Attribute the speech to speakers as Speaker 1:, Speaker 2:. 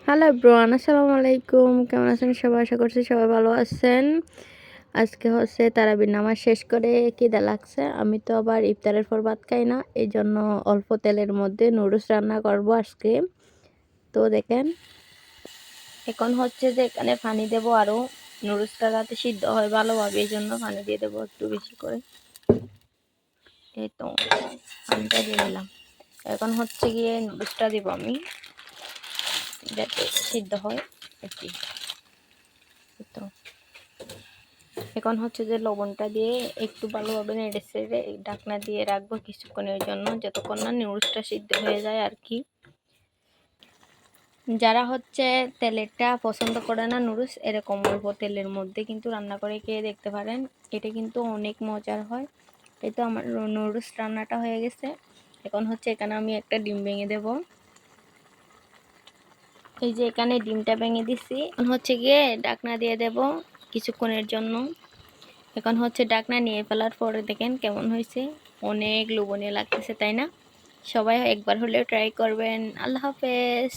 Speaker 1: Hello everyone, আসসালামু আলাইকুম। কেমন আছেন সবাই? আশা করছি সবাই ভালো আছেন। আজকে হচ্ছে তারাবির নামাজ শেষ করে খিদা লাগছে। আমি তো আবার ইফতারের পর ভাত খাই না, এই জন্য অল্প তেলের মধ্যে নুডলস রান্না করব আজকে। তো দেখেন, এখন হচ্ছে যে এখানে পানি দেবো আরও, নুডলসটা যাতে সিদ্ধ হয় ভালোভাবে, এই জন্য পানি দিয়ে দেবো একটু বেশি করে। এই তো পানিটা দিয়ে দিলাম। এখন হচ্ছে গিয়ে নুডলসটা দিব আমি, যাতে সিদ্ধ হয় আর কি। তো এখন হচ্ছে যে লবণটা দিয়ে একটু ভালোভাবে নেড়ে চেড়ে ঢাকনা দিয়ে রাখবো কিছুক্ষণের জন্য, যতক্ষণ না নুডলসটা সিদ্ধ হয়ে যায় আর কি। যারা হচ্ছে তেলেরটা পছন্দ করে না, নুডলস এরকম অল্প তেলের মধ্যে কিন্তু রান্না করে খেয়ে দেখতে পারেন, এটা কিন্তু অনেক মজার হয়। এই তো আমার নুডলস রান্নাটা হয়ে গেছে। এখন হচ্ছে এখানে আমি একটা ডিম ভেঙে দেব। এই যে এখানে ডিমটা ভেঙে দিছি। এখন হচ্ছে গিয়ে ঢাকনা দিয়ে দেব কিছুক্ষণের জন্য। এখন হচ্ছে ঢাকনা নিয়ে ফেলার পরে দেখেন কেমন হয়েছে, অনেক লোভনীয় লাগতেছে তাই না? সবাই একবার হলেও ট্রাই করবেন। আল্লাহ হাফেজ।